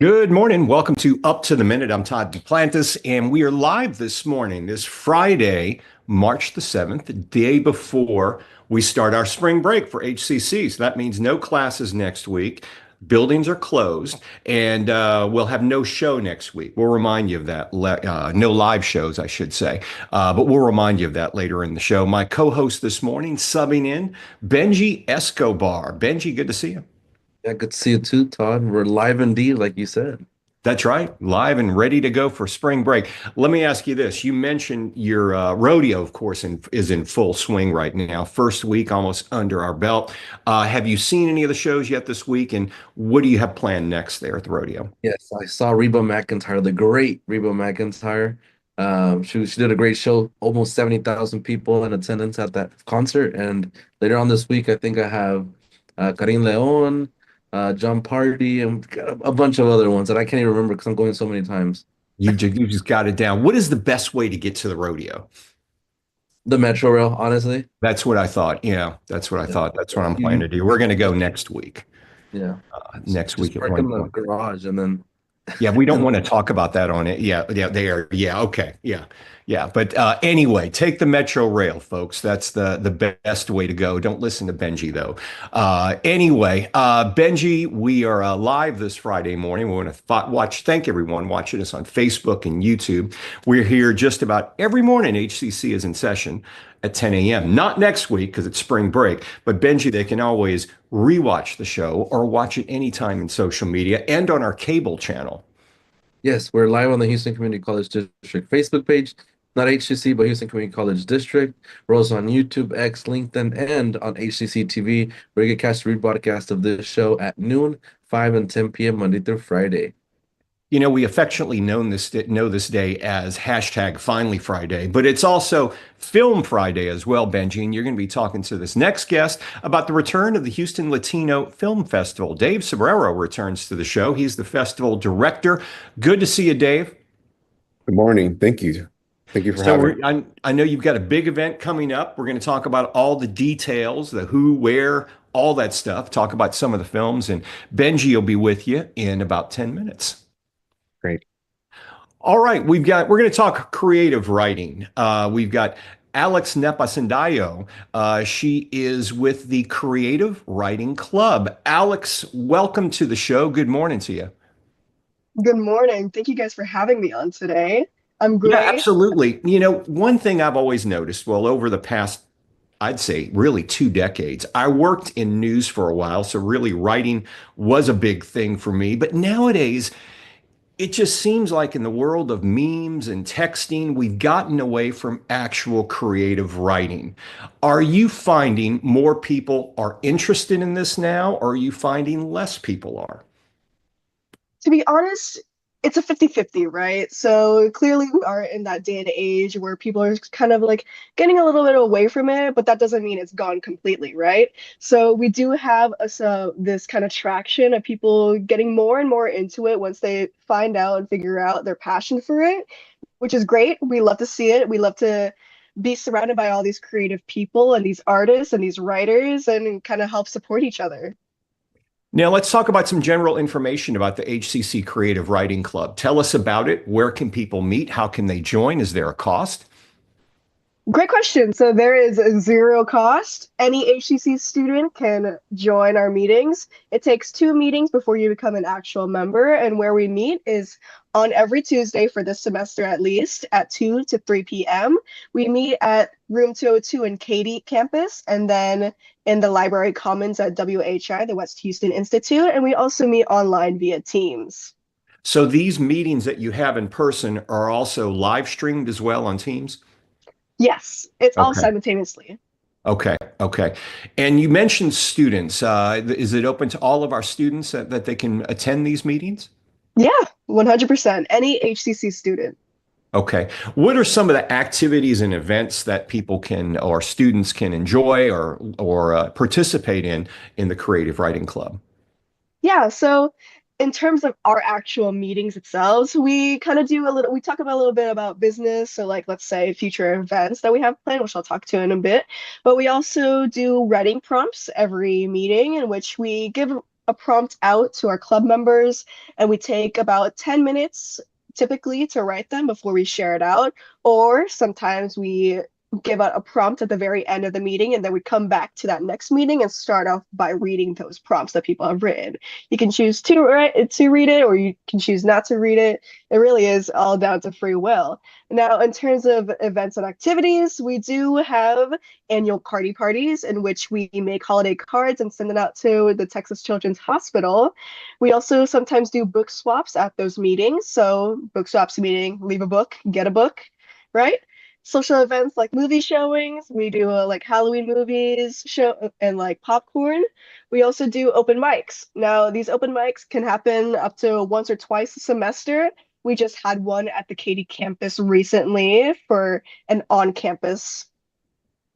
Good morning. Welcome to Up to the Minute. I'm Todd Duplantis, and we are live this morning, this Friday, March the 7th, the day before we start our spring break for HCC. So that means no classes next week. Buildings are closed, and we'll have no show next week. We'll remind you of that. No live shows, I should say. But we'll remind you of that later in the show. My co-host this morning, subbing in, Benji Escobar. Benji, good to see you. Yeah, good to see you too, Todd. We're live indeed, like you said. That's right, live and ready to go for spring break. Let me ask you this. You mentioned your rodeo, of course, is in full swing right now. First week almost under our belt. Have you seen any of the shows yet this week? And what do you have planned next there at the rodeo? Yes, I saw Reba McEntire, the great Reba McEntire. She did a great show, almost 70,000 people in attendance at that concert. And later on this week, I think I have Karim Leon, John Party, and a bunch of other ones that I can't even remember because I'm going so many times. You just got it down. What is the best way to get to the rodeo? The Metro Rail, honestly. That's what I thought. Yeah, that's what I Yeah. thought. That's what I'm planning You, to do. We're going to go next week. yeah. Next Just week at park in one the point. garage and then Yeah, we don't and want to talk about that on it. Yeah, yeah, they are. Yeah, okay, yeah, yeah. But anyway, take the Metro Rail, folks. That's the best way to go. Don't listen to Benji though. Anyway, Benji, we are live this Friday morning. We want to watch. Thank everyone watching us on Facebook and YouTube. We're here just about every morning. HCC is in session at 10 a.m. Not next week because it's spring break, but Benji, they can always rewatch the show or watch it anytime in social media and on our cable channel. yes, we're live on the Houston Community College District Facebook page, not HCC, but Houston Community College District. We're also on YouTube, X, LinkedIn, and on HCCTV, where you can catch the rebroadcast of this show at noon, 5 and 10 p.m. Monday through Friday. You know, we affectionately know this day as hashtag Finally Friday, but it's also Film Friday as well, Benji. And you're going to be talking to this next guest about the return of the Houston Latino Film Festival. Dave Cebrero returns to the show. He's the festival director. Good to see you, Dave. Good morning. Thank you. Thank you for So having me. I know you've got a big event coming up. We're going to talk about all the details, the who, where, all that stuff. Talk about some of the films, and Benji will be with you in about 10 minutes. Great. All right, we're going to talk creative writing. We've got Alex Napasindayao. She is with the Creative Writing Club. Alex, welcome to the show. Good morning to you. Good morning. Thank you guys for having me on today. I'm Yeah, great. absolutely. You know, one thing I've always noticed, well, over the past, I'd say really 2 decades, I worked in news for a while, so really writing was a big thing for me. But nowadays, it just seems like in the world of memes and texting, we've gotten away from actual creative writing. Are you finding more people are interested in this now, or are you finding less people are? To be honest, it's a 50-50, right? So clearly we are in that day and age where people are kind of like getting a little bit away from it, but that doesn't mean it's gone completely, right? So we do have this kind of traction of people getting more and more into it once they find out and figure out their passion for it, which is great. We love to see it. We love to be surrounded by all these creative people and these artists and these writers and kind of help support each other. Now, let's talk about some general information about the HCC Creative Writing Club. Tell us about it. Where can people meet? How can they join? Is there a cost? Great question. So there is a zero cost. Any HCC student can join our meetings. It takes 2 meetings before you become an actual member. And where we meet is on every Tuesday for this semester at least at 2 to 3 p.m. We meet at room 202 in Katy campus and then in the Library Commons at WHI, the West Houston Institute. And we also meet online via Teams. So these meetings that you have in person are also live streamed as well on Teams? Yes, it's all Okay. simultaneously. Okay. Okay. And you mentioned students. Is it open to all of our students that they can attend these meetings? Yeah, 100%. Any HCC student. Okay. What are some of the activities and events that people can or students can enjoy or participate in the Creative Writing Club? Yeah, so in terms of our actual meetings itself, we kind of do we talk about a little bit about business. So, like, let's say future events that we have planned, which I'll talk to in a bit. But we also do writing prompts every meeting in which we give a prompt out to our club members, and we take about 10 minutes typically to write them before we share it out. Or sometimes we give out a prompt at the very end of the meeting, and then we come back to that next meeting and start off by reading those prompts that people have written. You can choose to read it, or you can choose not to read it. It really is all down to free will. Now, in terms of events and activities, we do have annual cardi parties in which we make holiday cards and send it out to the Texas Children's Hospital. We also sometimes do book swaps at those meetings. So, book swaps meaning leave a book, get a book, right? Social events like movie showings. We do like Halloween movies show and like popcorn. We also do open mics. Now, these open mics can happen up to once or twice a semester. We just had one at the Katy campus recently for an on-campus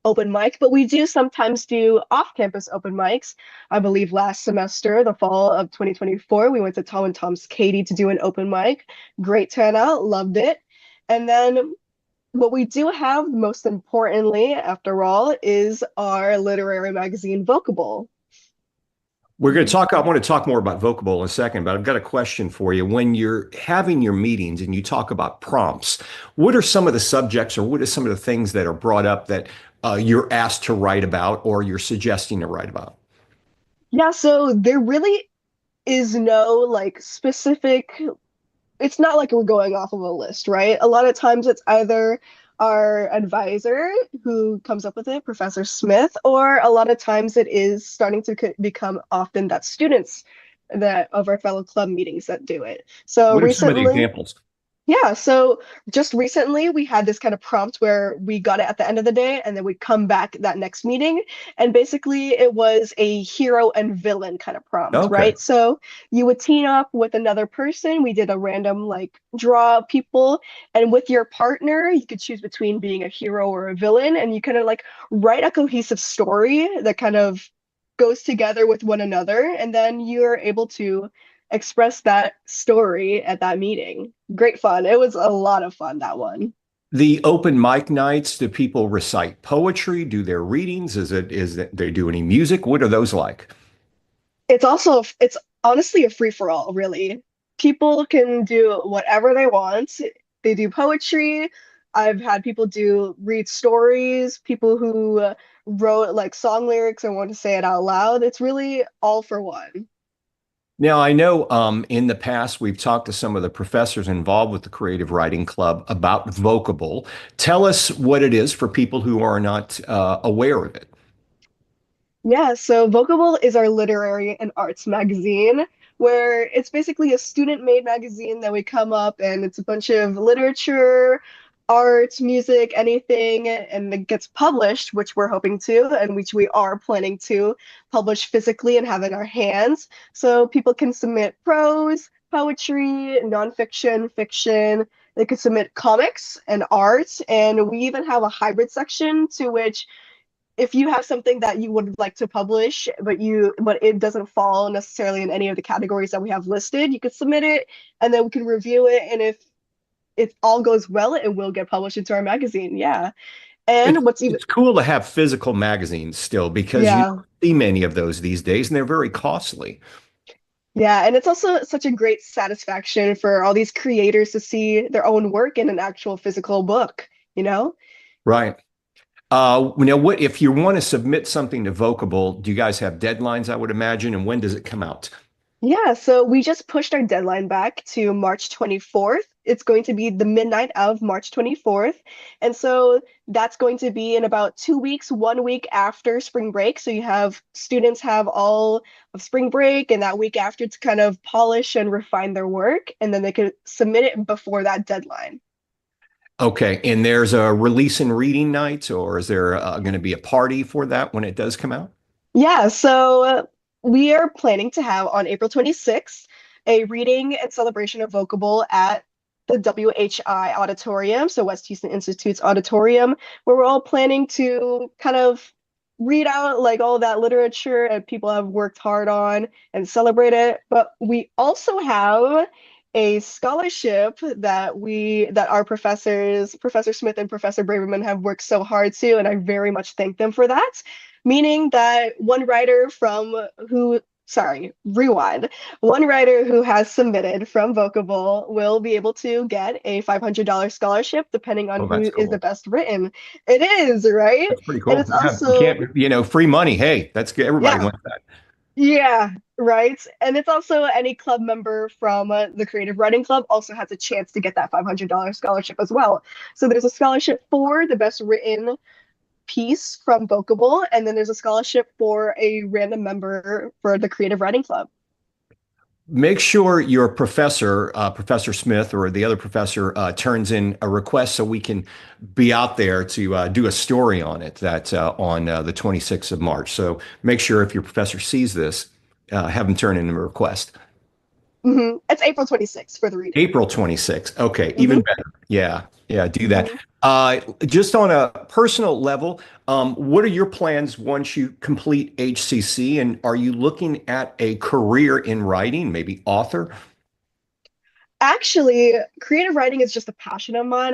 open mic, but we do sometimes do off-campus open mics. I believe last semester, the fall of 2024, we went to Tom and Tom's Katy to do an open mic. Great turnout, loved it. And then what we do have, most importantly, after all, is our literary magazine, Vocable. We're going to talk, I want to talk more about Vocable in a second, but I've got a question for you. When you're having your meetings and you talk about prompts, what are some of the subjects or what are some of the things that are brought up that you're asked to write about or you're suggesting to write about? Yeah, so there really is no like specific, it's not like we're going off of a list, right? A lot of times it's either our advisor who comes up with it, Professor Smith, or a lot of times it is starting to become often that students that of our fellow club meetings that do it. So What are some of the recently, examples? yeah, so just recently we had this kind of prompt where we got it at the end of the day and then we come back that next meeting. And basically it was a hero and villain kind of prompt, Okay. right? So you would team up with another person. We did a random like draw of people, and with your partner, you could choose between being a hero or a villain, and you kind of like write a cohesive story that kind of goes together with one another, and then you're able to express that story at that meeting. Great fun. It was a lot of fun, that one. The open mic nights, do people recite poetry? Do their readings? Is it they do any music? What are those like? It's honestly a free for all, really. People can do whatever they want. They do poetry. I've had people do read stories, people who wrote like song lyrics and want to say it out loud. It's really all for one. Now, I know in the past we've talked to some of the professors involved with the Creative Writing Club about Vocable. Tell us what it is for people who are not aware of it. Yeah, so Vocable is our literary and arts magazine, where it's basically a student-made magazine that we come up and it's a bunch of literature, art, music, anything, and it gets published, which we're hoping to, and which we are planning to publish physically and have in our hands. So people can submit prose, poetry, nonfiction, fiction. They could submit comics and art, and we even have a hybrid section to which if you have something that you would like to publish, but it doesn't fall necessarily in any of the categories that we have listed, you could submit it and then we can review it. And if it all goes well, it will get published into our magazine. Yeah. It's And what's even it's cool to have physical magazines still because you yeah. don't see many of those these days and they're very costly. Yeah, and it's also such a great satisfaction for all these creators to see their own work in an actual physical book, you know? Right. Now, what if you want to submit something to Vocable, do you guys have deadlines, I would imagine, and when does it come out? Yeah, so we just pushed our deadline back to March 24th. It's going to be the midnight of March 24th. And so that's going to be in about 2 weeks, 1 week after spring break. So you have students have all of spring break and that week after to kind of polish and refine their work. And then they could submit it before that deadline. Okay, and there's a release and reading night, or is there going to be a party for that when it does come out? Yeah, so we are planning to have on April 26th a reading and celebration of Vocable at the WHI Auditorium, so West Houston Institute's auditorium, where we're all planning to kind of read out like all that literature and people have worked hard on and celebrate it. But we also have a scholarship that our professors, Professor Smith and Professor Braverman, have worked so hard to, and I very much thank them for that. Meaning that one writer from who sorry, rewind. One writer who has submitted from Vocable will be able to get a $500 scholarship depending on Oh, that's who is the cool. best written. It is, right? That's pretty And cool. it's Yeah, you also, can't, free money. Hey, that's good. Everybody yeah, wants that. yeah, right. And it's also any club member from the Creative Writing Club also has a chance to get that $500 scholarship as well. So there's a scholarship for the best written piece from Vocable, and then there's a scholarship for a random member for the Creative Writing Club. Make sure your professor, Professor Smith, or the other professor, turns in a request so we can be out there to do a story on it that on the 26th of March. So make sure if your professor sees this, have him turn in a request. It's April 26th for the reading. April 26th. Okay, even hmm better. Yeah, yeah, do that. hmm Just on a personal level, what are your plans once you complete HCC? And are you looking at a career in writing, maybe author? Actually, creative writing is just a passion of mine.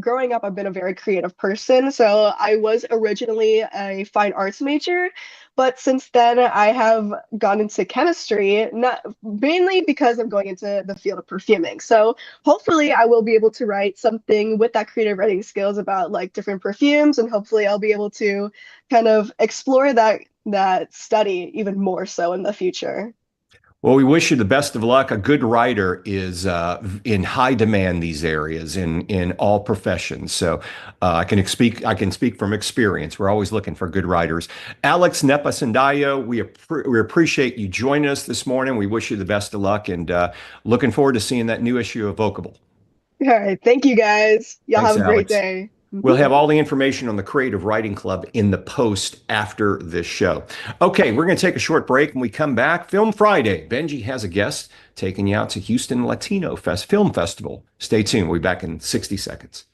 Growing up, I've been a very creative person. So I was originally a fine arts major, but since then I have gone into chemistry, not mainly because I'm going into the field of perfuming. So hopefully I will be able to write something with that creative writing skills about like different perfumes, and hopefully I'll be able to kind of explore that study even more so in the future. Well, we wish you the best of luck. A good writer is in high demand these areas in all professions. So I can speak from experience. We're always looking for good writers. Alex Nepasindayao, we appreciate you joining us this morning. We wish you the best of luck and looking forward to seeing that new issue of Vocable. All right. Thank you guys. Y'all Thanks, have a great Alex. day. We'll have all the information on the Creative Writing Club in the post after this show. Okay, we're going to take a short break. When we come back, Film Friday. Benji has a guest taking you out to Houston Latino Film Festival. Stay tuned. We'll be back in 60 seconds.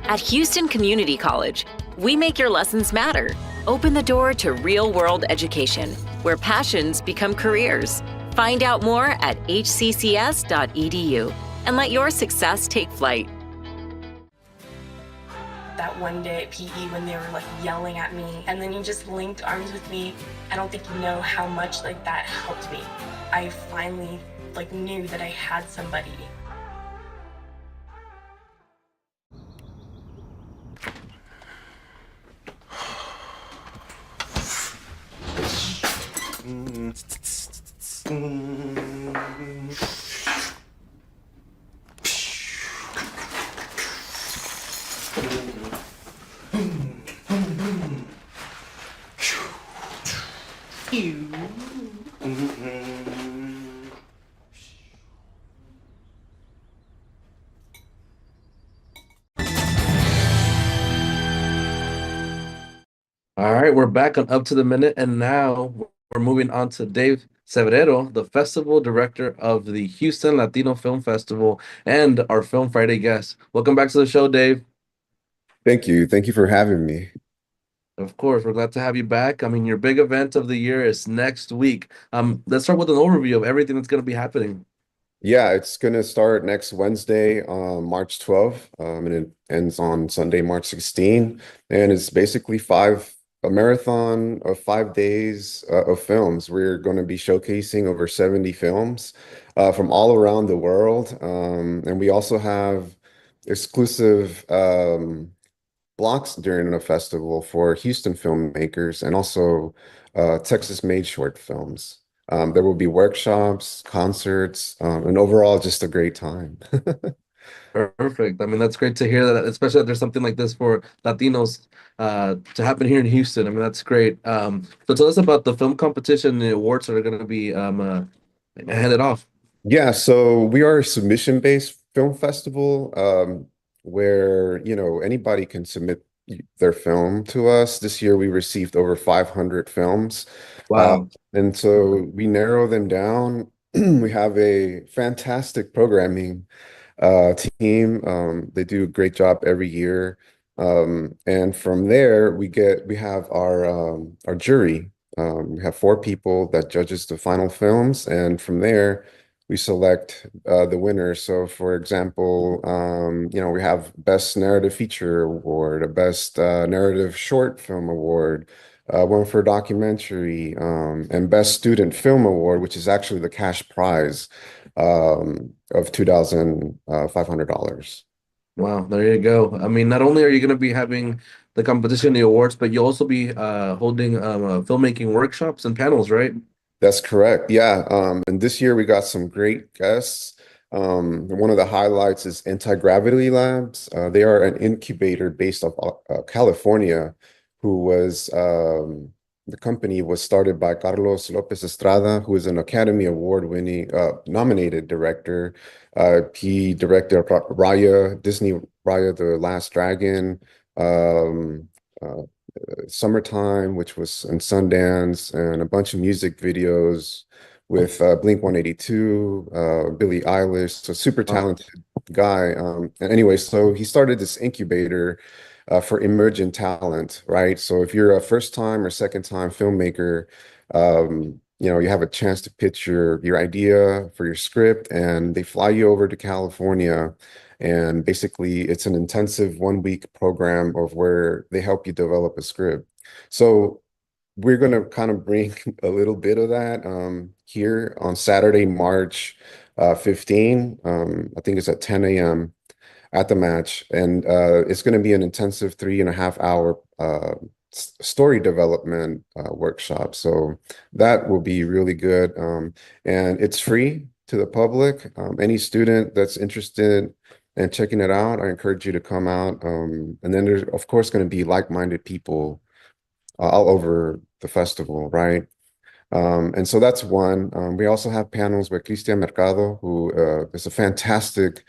At Houston Community College, we make your lessons matter. Open the door to real-world education, where passions become careers. Find out more at hccs.edu and let your success take flight. That one day at PE when they were like yelling at me and then you just linked arms with me, I don't think you know how much like that helped me. I finally like knew that I had somebody. All right, we're back on Up to the Minute, and now we're moving on to Dave Cebrero, the festival director of the Houston Latino Film Festival and our Film Friday guest. Welcome back to the show, Dave. Thank you. Thank you for having me. Of course, we're glad to have you back. I mean, your big event of the year is next week. Let's start with an overview of everything that's going to be happening. Yeah, it's going to start next Wednesday, March 12th, and it ends on Sunday, March 16th. And it's basically a marathon of 5 days of films. We're going to be showcasing over 70 films from all around the world. And we also have exclusive blocks during the festival for Houston filmmakers and also Texas-made short films. There will be workshops, concerts, and overall just a great time. Perfect. I mean, that's great to hear that, especially that there's something like this for Latinos to happen here in Houston. I mean, that's great. So tell us about the film competition and the awards that are going to be handed off. Yeah, so we are a submission-based film festival where, anybody can submit their film to us. This year we received over 500 films. Wow. And so we narrow them down. We have a fantastic programming team. They do a great job every year. And from there we have our jury. We have 4 people that judges the final films, and from there we select the winners. So, for example, we have Best Narrative Feature Award, a Best Narrative Short Film Award, one for documentary, and Best Student Film Award, which is actually the cash prize of $2,500. Wow, there you go. I mean, not only are you going to be having the competition, the awards, but you'll also be holding filmmaking workshops and panels, right? That's correct. Yeah. And this year we got some great guests. One of the highlights is Anti-Gravity Labs. They are an incubator based off California, who was the company was started by Carlos Lopez Estrada, who is an Academy Award winning nominated director. He directed Raya, Disney Raya, The Last Dragon, uh, Summertime, which was in Sundance, and a bunch of music videos with Blink 182, Billie Eilish, so super talented guy. And anyway, so he started this incubator for emergent talent, right? So if you're a first time or second time filmmaker, you have a chance to pitch your idea for your script, and they fly you over to California. And basically, it's an intensive 1 week program of where they help you develop a script. So we're going to kind of bring a little bit of that here on Saturday, March 15. I think it's at 10 a.m. at the match. And it's going to be an intensive 3.5 hour story development workshop. So that will be really good. And it's free to the public. Any student that's interested and checking it out, I encourage you to come out. And then there's, of course, going to be like-minded people all over the festival, right? And so that's one. We also have panels with Cristian Mercado, who is a fantastic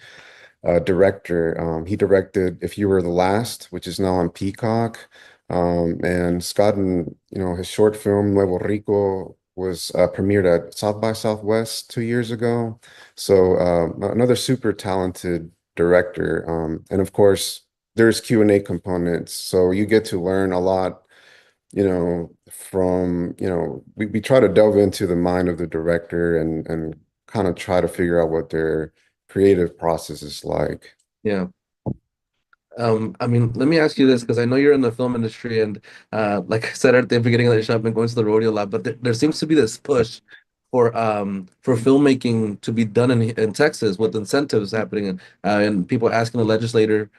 director. He directed If You Were the Last, which is now on Peacock. And Scott, and his short film Nuevo Rico was premiered at South by Southwest 2 years ago. So another super talented director. And of course, there's Q&A components. So you get to learn a lot, from, we try to delve into the mind of the director and kind of try to figure out what their creative process is like. Yeah. I mean, let me ask you this, because I know you're in the film industry, and like I said at the beginning of the show, I've been going to the rodeo a lot, but there seems to be this push for filmmaking to be done in Texas, with incentives happening, and people asking the legislator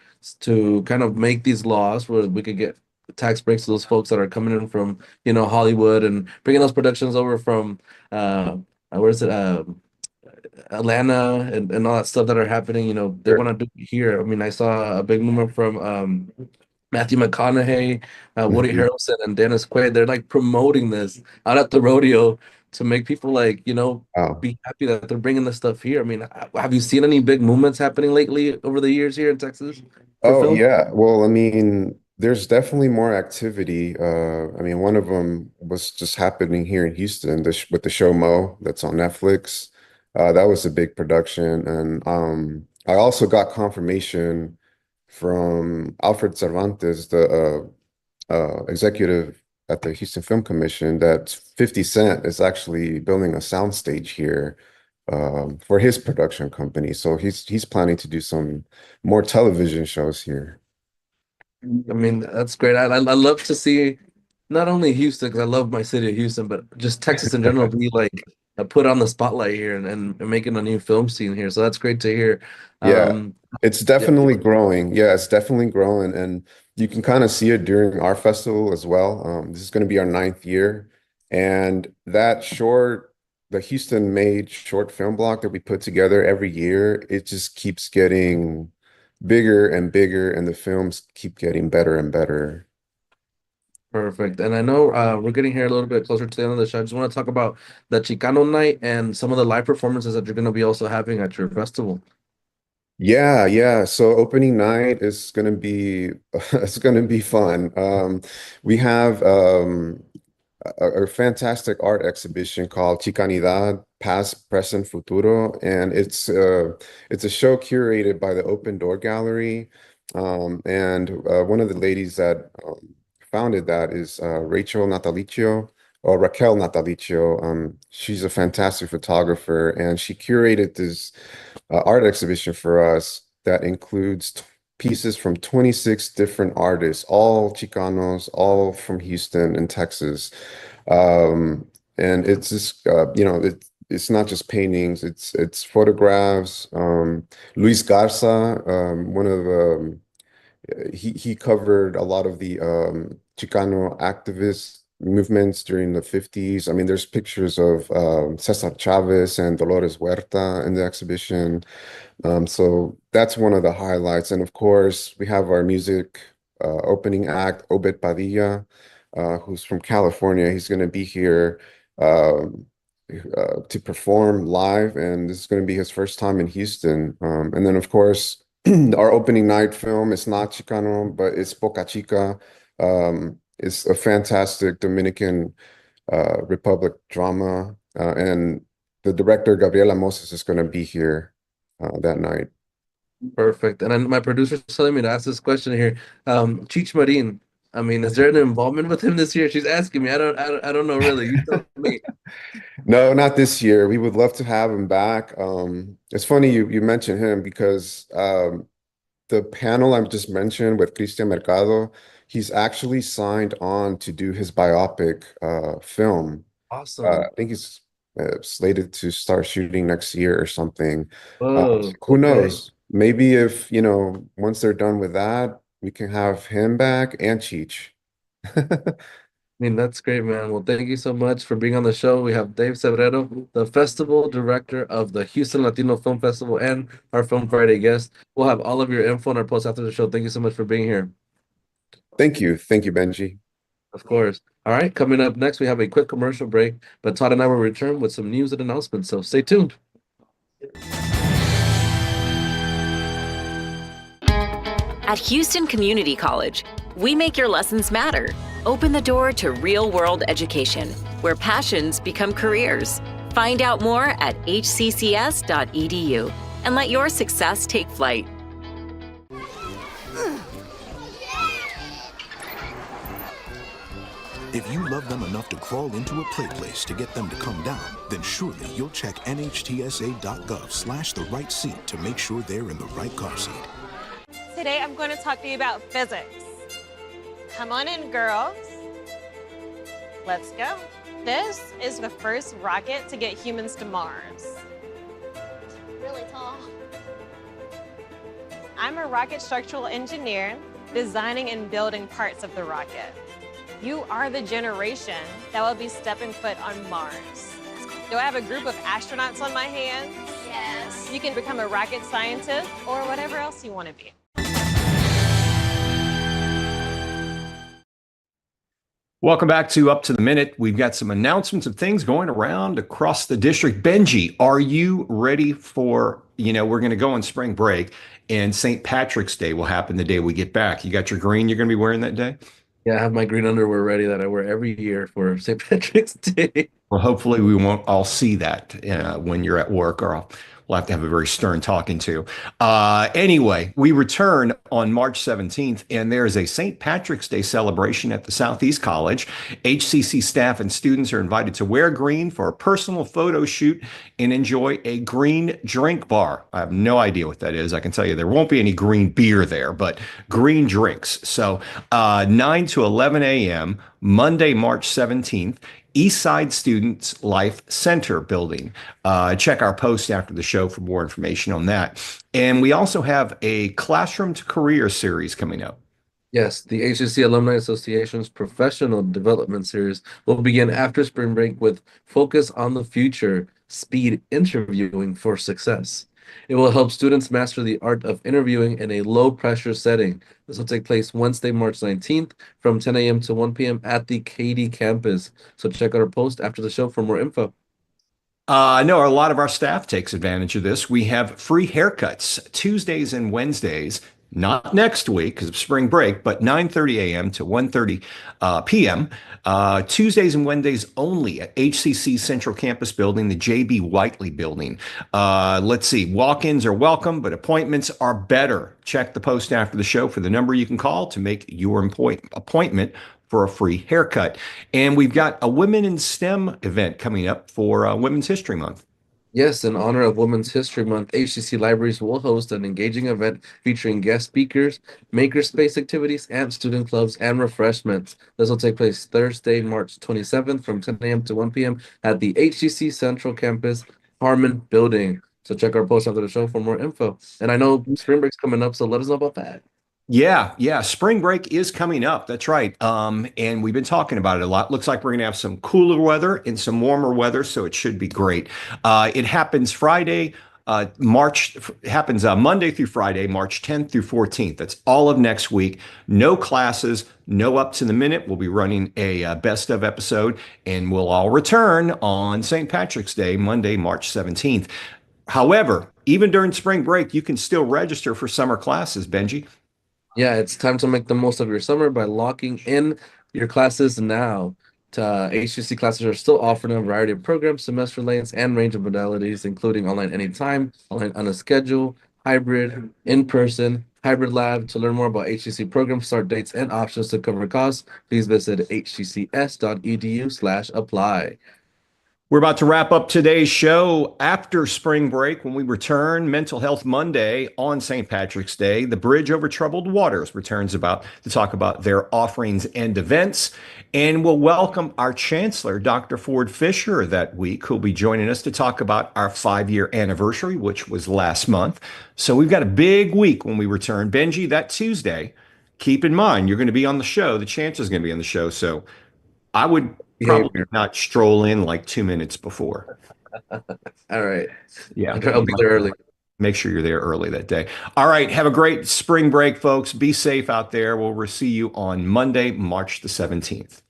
to kind of make these laws where we could get tax breaks to those folks that are coming in from Hollywood, and bringing those productions over from where is it, Atlanta, and all that stuff that are happening. They want to do it here. I mean, I saw a big movement from Matthew McConaughey, Woody Mhm. Harrelson, and Dennis Quaid. They're like promoting this out at the rodeo to make people Wow. be happy that they're bringing this stuff here. I mean, have you seen any big movements happening lately over the years here in Texas for Oh, film? yeah. Well, I mean, there's definitely more activity. I mean, one of them was just happening here in Houston, with the show Mo that's on Netflix. That was a big production. And I also got confirmation from Alfred Cervantes, the executive at the Houston Film Commission, that 50 Cent is actually building a soundstage here for his production company. So he's planning to do some more television shows here. I mean, that's great. I love to see not only Houston, because I love my city of Houston, but just Texas in general be like put on the spotlight here, and making a new film scene here. So that's great to hear. Yeah, Um, it's yeah, definitely growing. Yeah, it's definitely growing. And you can kind of see it during our festival as well. This is going to be our 9th year. And the Houston made short film block that we put together every year, it just keeps getting bigger and bigger, and the films keep getting better and better. perfect. And I know we're getting here a little bit closer to the end of the show. I just want to talk about the Chicano night and some of the live performances that you're going to be also having at your festival. Yeah, yeah. So opening night is gonna be it's gonna be fun. We have a fantastic art exhibition called Chicanidad, Past, Present, Futuro, and it's a show curated by the Open Door Gallery. And one of the ladies that founded that is Rachel Natalicio. Raquel Natalicio. She's a fantastic photographer, and she curated this art exhibition for us that includes pieces from 26 different artists, all Chicanos, all from Houston and Texas. And it's just, it's not just paintings, it's photographs. Luis Garza, one of he covered a lot of the Chicano activist movements during the 50s. I mean, there's pictures of Cesar Chavez and Dolores Huerta in the exhibition. So that's one of the highlights. And of course, we have our music opening act, Obed Padilla, who's from California. He's going to be here to perform live, and this is going to be his first time in Houston. And then, of course, our opening night film is not Chicano, but it's Boca Chica. It's a fantastic Dominican Republic drama, and the director, Gabriela Moses, is going to be here that night. Perfect. And then my producer's telling me to ask this question here. Cheech Marin, I mean, is there an involvement with him this year? She's asking me. I don't know really. You tell me. No, not this year. We would love to have him back. It's funny you mentioned him because the panel I just mentioned with Cristian Mercado, he's actually signed on to do his biopic film. Awesome. I think he's slated to start shooting next year or something. Whoa, Who okay. knows? Maybe if, once they're done with that, we can have him back and Cheech. I mean, that's great, man. Well, thank you so much for being on the show. We have Dave Cebrero, the festival director of the Houston Latino Film Festival, and our Film Friday guest. We'll have all of your info in our post after the show. Thank you so much for being here. Thank you. Thank you, Benji. Of course. All right, coming up next, we have a quick commercial break, but Todd and I will return with some news and announcements, so stay tuned. At Houston Community College, we make your lessons matter. Open the door to real-world education, where passions become careers. Find out more at hccs.edu and let your success take flight. If you love them enough to crawl into a play place to get them to come down, then surely you'll check nhtsa.gov/the right seat to make sure they're in the right car seat. Today I'm going to talk to you about physics. Come on in, girls. Let's go. This is the first rocket to get humans to Mars. Really tall. I'm a rocket structural engineer, designing and building parts of the rocket. You are the generation that will be stepping foot on Mars. Do I have a group of astronauts on my hands? Yes. You can become a rocket scientist or whatever else you want to be. Welcome back to Up to the Minute. We've got some announcements of things going around across the district. Benji, are you ready for, we're going to go on spring break and St. Patrick's Day will happen the day we get back. You got your green you're going to be wearing that day? Yeah, I have my green underwear ready that I wear every year for St. Patrick's Day. Well, hopefully we won't all see that when you're at work, or we'll have to have a very stern talking to. Anyway, we return on March 17th, and there is a St. Patrick's Day celebration at the Southeast College. HCC staff and students are invited to wear green for a personal photo shoot and enjoy a green drink bar. I have no idea what that is. I can tell you there won't be any green beer there, but green drinks. So 9 to 11 a.m., Monday, March 17th, Eastside Students Life Center building. Check our post after the show for more information on that. And we also have a Classroom to Career series coming up. Yes, the HCC Alumni Association's Professional Development Series will begin after spring break with Focus on the Future, Speed Interviewing for Success. It will help students master the art of interviewing in a low-pressure setting. This will take place Wednesday, March 19th from 10 a.m. to 1 p.m. at the Katy campus. So check out our post after the show for more info. I know a lot of our staff takes advantage of this. We have free haircuts Tuesdays and Wednesdays, not next week because of spring break, but 9:30 a.m. to 1:30 p.m. Tuesdays and Wednesdays only at HCC Central Campus Building, the J.B. Whiteley Building. Let's see, walk-ins are welcome, but appointments are better. Check the post after the show for the number you can call to make your appointment for a free haircut. And we've got a Women in STEM event coming up for Women's History Month. Yes, in honor of Women's History Month, HCC Libraries will host an engaging event featuring guest speakers, makerspace activities, and student clubs and refreshments. This will take place Thursday, March 27th from 10 a.m. to 1 p.m. at the HCC Central Campus Harmon Building. So check our post after the show for more info. And I know spring break's coming up, so let us know about that. Yeah. Spring break is coming up. That's right. And we've been talking about it a lot. Looks like we're going to have some cooler weather and some warmer weather, so it should be great. It happens Monday through Friday, March 10th through 14th. That's all of next week. No classes, no up to the minute. We'll be running a best of episode, and we'll all return on St. Patrick's Day, Monday, March 17th. However, even during spring break, you can still register for summer classes, Benji. Yeah, it's time to make the most of your summer by locking in your classes now. HCC classes are still offering a variety of programs, semester lengths, and range of modalities, including online anytime, online on a schedule, hybrid, in-person, hybrid lab. To learn more about HCC program start dates and options to cover costs, please visit hccs.edu/apply. We're about to wrap up today's show. After spring break, when we return, Mental Health Monday on St. Patrick's Day, the Bridge Over Troubled Waters returns to talk about their offerings and events. And we'll welcome our Chancellor, Dr. Ford Fisher, that week, who'll be joining us to talk about our 5-year anniversary, which was last month. So we've got a big week when we return. Benji, that Tuesday, keep in mind, you're going to be on the show. The Chancellor's going to be on the show. So I would probably not stroll in like 2 minutes before. All right. Yeah. I'll be there early. Make sure you're there early that day. All right. Have a great spring break, folks. Be safe out there. We'll see you on Monday, March the 17th.